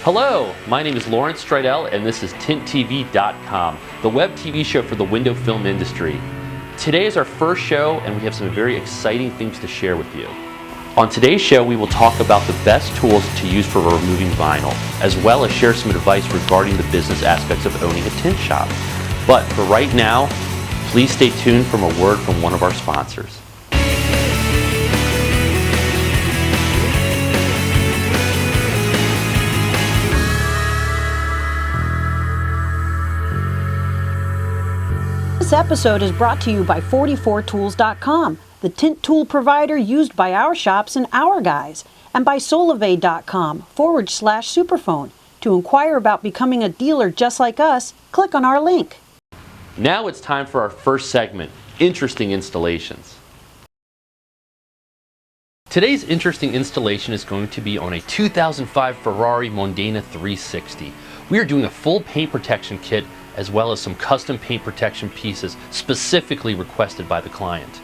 Hello, my name is Lawrence Stridell and this is tinttv.com, the web TV show for the window film industry. Today is our first show and we have some very exciting things to share with you. On today's show we will talk about the best tools to use for removing vinyl, as well as share some advice regarding the business aspects of owning a tint shop. But for right now, please stay tuned from a word from one of our sponsors. This episode is brought to you by 44tools.com, the tint tool provider used by our shops and our guys, and by solivay.com/superphone. To inquire about becoming a dealer just like us, click on our link. Now it's time for our first segment, Interesting Installations. Today's interesting installation is going to be on a 2005 Ferrari Mondena 360. We are doing a full paint protection kit as well as some custom paint protection pieces specifically requested by the client.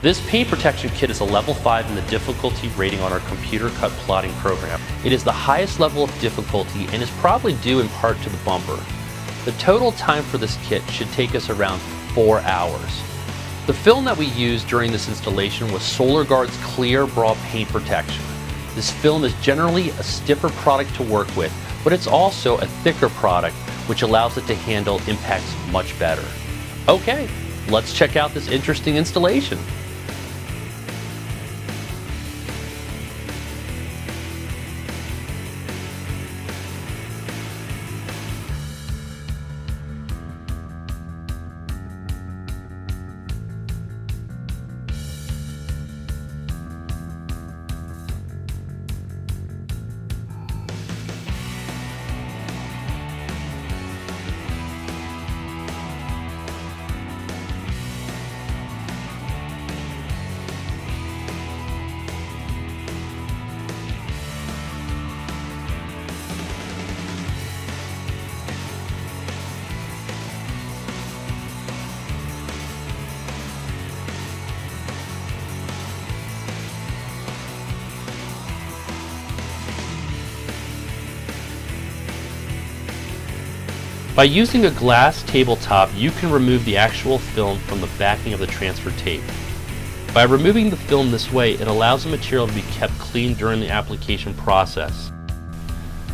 This paint protection kit is a level 5 in the difficulty rating on our computer cut plotting program. It is the highest level of difficulty and is probably due in part to the bumper. The total time for this kit should take us around 4 hours. The film that we used during this installation was Gard's Clear Bra Paint Protection. This film is generally a stiffer product to work with, but it's also a thicker product which allows it to handle impacts much better. Okay, let's check out this interesting installation. By using a glass tabletop, you can remove the actual film from the backing of the transfer tape. By removing the film this way, it allows the material to be kept clean during the application process.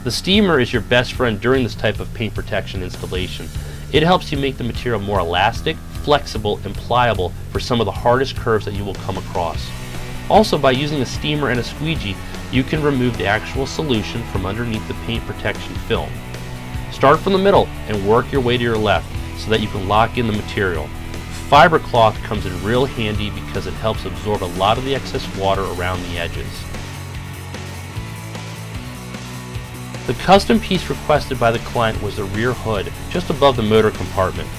The steamer is your best friend during this type of paint protection installation. It helps you make the material more elastic, flexible, and pliable for some of the hardest curves that you will come across. Also, by using a steamer and a squeegee, you can remove the actual solution from underneath the paint protection film. Start from the middle and work your way to your left so that you can lock in the material. Fiber cloth comes in real handy because it helps absorb a lot of the excess water around the edges. The custom piece requested by the client was the rear hood just above the motor compartment.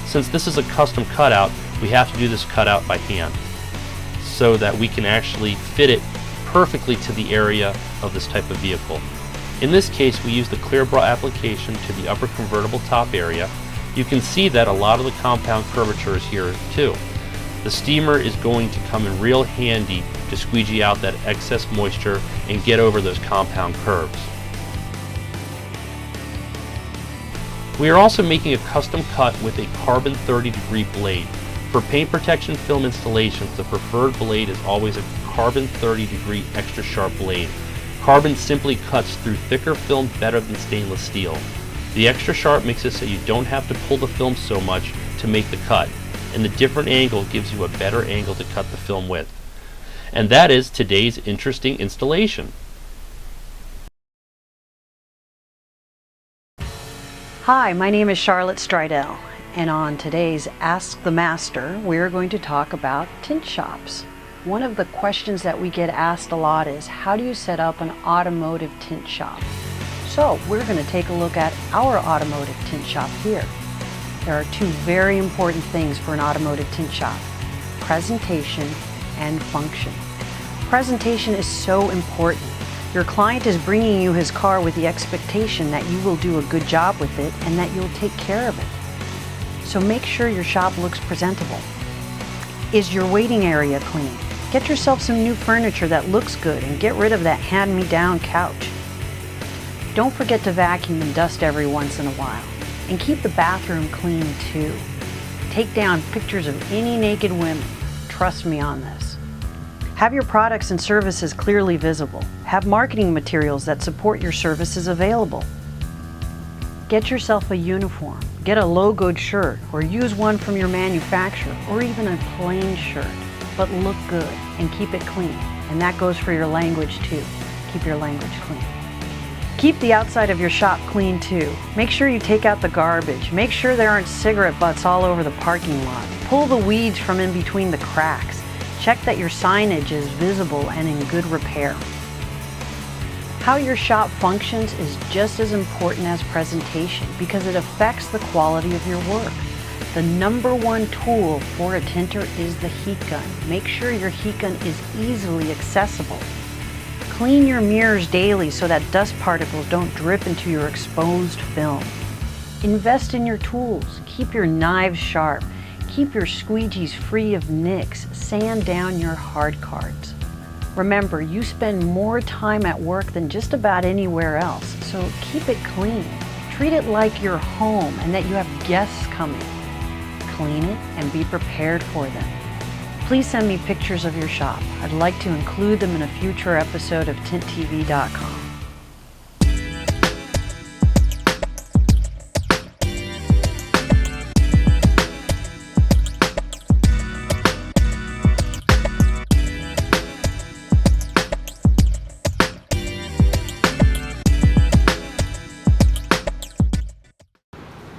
Since this is a custom cutout, we have to do this cutout by hand so that we can actually fit it perfectly to the area of this type of vehicle. In this case, we use the Clear Bra application to the upper convertible top area. You can see that a lot of the compound curvature is here too. The steamer is going to come in real handy to squeegee out that excess moisture and get over those compound curves. We are also making a custom cut with a carbon 30-degree blade. For paint protection film installations, the preferred blade is always a carbon 30-degree extra sharp blade. Carbon simply cuts through thicker film better than stainless steel. The extra sharp makes it so you don't have to pull the film so much to make the cut, and the different angle gives you a better angle to cut the film with. And that is today's interesting installation. Hi, my name is Charlotte Stridell, and on today's Ask the Master, we're going to talk about tint shops. One of the questions that we get asked a lot is, how do you set up an automotive tint shop? So we're going to take a look at our automotive tint shop here. There are two very important things for an automotive tint shop: presentation and function. Presentation is so important. Your client is bringing you his car with the expectation that you will do a good job with it and that you'll take care of it. So make sure your shop looks presentable. Is your waiting area clean? Get yourself some new furniture that looks good and get rid of that hand-me-down couch. Don't forget to vacuum and dust every once in a while. And keep the bathroom clean too. Take down pictures of any naked women. Trust me on this. Have your products and services clearly visible. Have marketing materials that support your services available. Get yourself a uniform. Get a logoed shirt or use one from your manufacturer or even a plain shirt. But look good and keep it clean. And that goes for your language too. Keep your language clean. Keep the outside of your shop clean too. Make sure you take out the garbage. Make sure there aren't cigarette butts all over the parking lot. Pull the weeds from in between the cracks. Check that your signage is visible and in good repair. How your shop functions is just as important as presentation because it affects the quality of your work. The #1 tool for a tinter is the heat gun. Make sure your heat gun is easily accessible. Clean your mirrors daily so that dust particles don't drip into your exposed film. Invest in your tools. Keep your knives sharp. Keep your squeegees free of nicks. Sand down your hard cards. Remember, you spend more time at work than just about anywhere else, so keep it clean. Treat it like your home and that you have guests coming. Clean it and be prepared for them. Please send me pictures of your shop. I'd like to include them in a future episode of tinttv.com.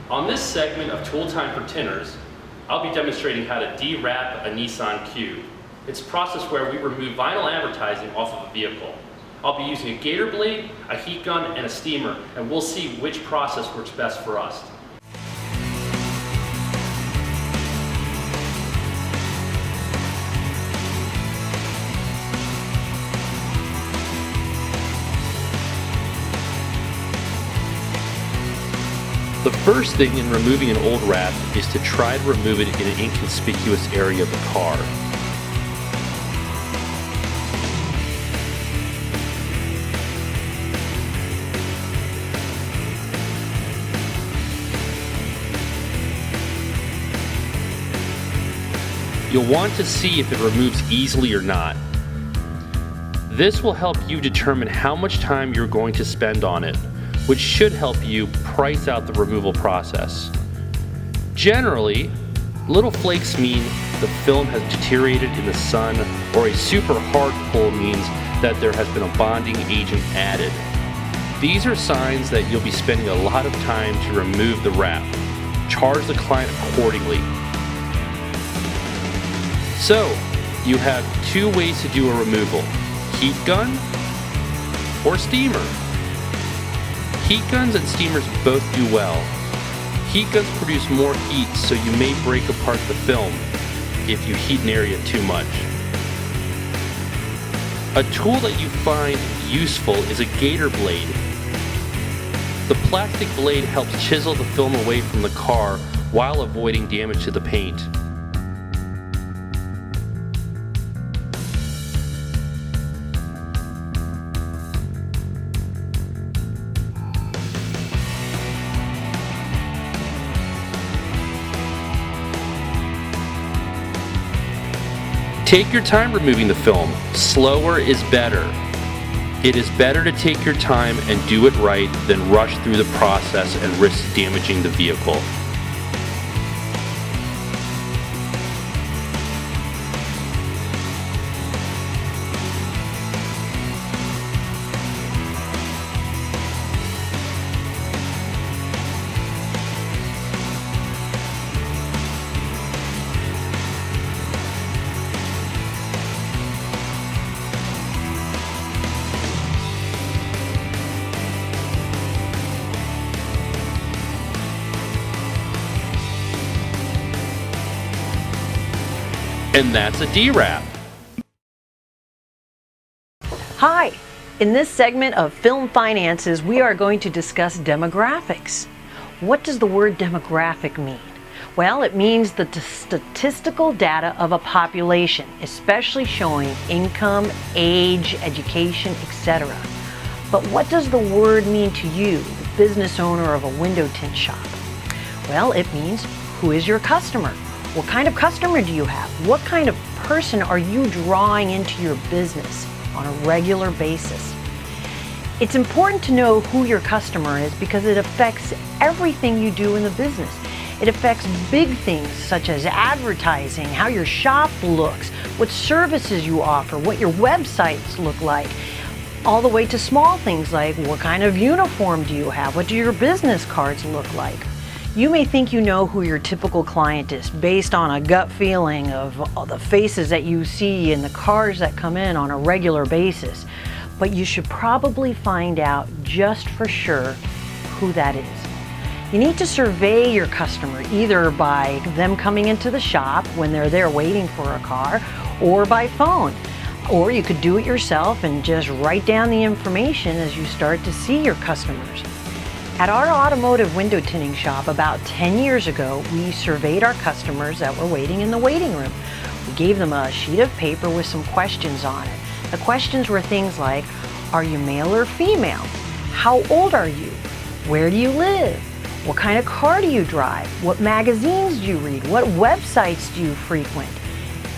On this segment of Tool Time for Tinters, I'll be demonstrating how to de-wrap a Nissan Cube. It's a process where we remove vinyl advertising off of a vehicle. I'll be using a gator blade, a heat gun, and a steamer, and we'll see which process works best for us. The first thing in removing an old wrap is to try to remove it in an inconspicuous area of the car. You'll want to see if it removes easily or not. This will help you determine how much time you're going to spend on it, which should help you price out the removal process. Generally, little flakes mean the film has deteriorated in the sun, or a super hard pull means that there has been a bonding agent added. These are signs that you'll be spending a lot of time to remove the wrap. Charge the client accordingly. So, you have two ways to do a removal: heat gun or steamer. Heat guns and steamers both do well. Heat guns produce more heat, so you may break apart the film if you heat an area too much. A tool that you find useful is a gator blade. The plastic blade helps chisel the film away from the car while avoiding damage to the paint. Take your time removing the film. Slower is better. It is better to take your time and do it right than rush through the process and risk damaging the vehicle. And that's a D-wrap. Hi! In this segment of Film Finances, we are going to discuss demographics. What does the word demographic mean? Well, it means the statistical data of a population, especially showing income, age, education, etc. But what does the word mean to you, the business owner of a window tint shop? Well, it means, who is your customer? What kind of customer do you have? What kind of person are you drawing into your business on a regular basis? It's important to know who your customer is because it affects everything you do in the business. It affects big things such as advertising, how your shop looks, what services you offer, what your websites look like, all the way to small things like what kind of uniform do you have, what do your business cards look like. You may think you know who your typical client is based on a gut feeling of all the faces that you see and the cars that come in on a regular basis, but you should probably find out just for sure who that is. You need to survey your customer either by them coming into the shop when they're there waiting for a car or by phone. Or you could do it yourself and just write down the information as you start to see your customers. At our automotive window tinting shop about 10 years ago, we surveyed our customers that were waiting in the waiting room. We gave them a sheet of paper with some questions on it. The questions were things like, are you male or female? How old are you? Where do you live? What kind of car do you drive? What magazines do you read? What websites do you frequent?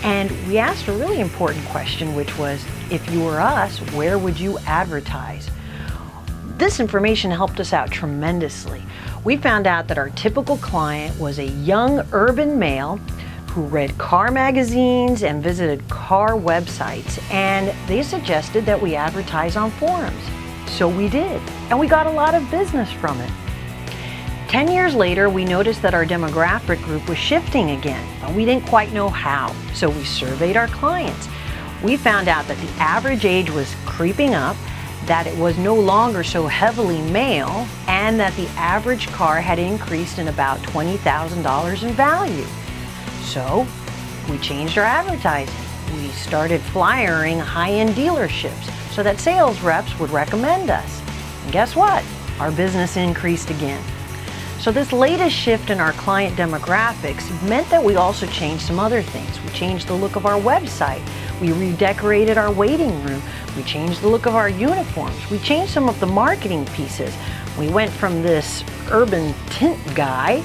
And we asked a really important question, which was, if you were us, where would you advertise? This information helped us out tremendously. We found out that our typical client was a young urban male who read car magazines and visited car websites, and they suggested that we advertise on forums. So we did, and we got a lot of business from it. 10 years later, we noticed that our demographic group was shifting again, but we didn't quite know how, so we surveyed our clients. We found out that the average age was creeping up, that it was no longer so heavily male, and that the average car had increased in about $20,000 in value. So we changed our advertising. We started flyering high-end dealerships so that sales reps would recommend us. And guess what? Our business increased again. So this latest shift in our client demographics meant that we also changed some other things. We changed the look of our website. We redecorated our waiting room. We changed the look of our uniforms. We changed some of the marketing pieces. We went from this urban tint guy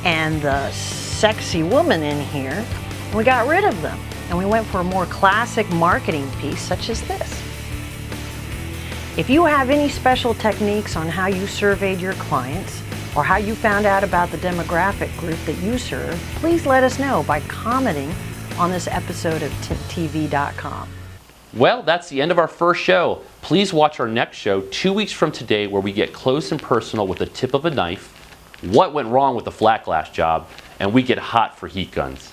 and the sexy woman in here, and we got rid of them. And we went for a more classic marketing piece such as this. If you have any special techniques on how you surveyed your clients, or how you found out about the demographic group that you serve, please let us know by commenting on this episode of tinttv.com. Well, that's the end of our first show. Please watch our next show 2 weeks from today, where we get close and personal with the tip of a knife, what went wrong with the flat glass job, and we get hot for heat guns.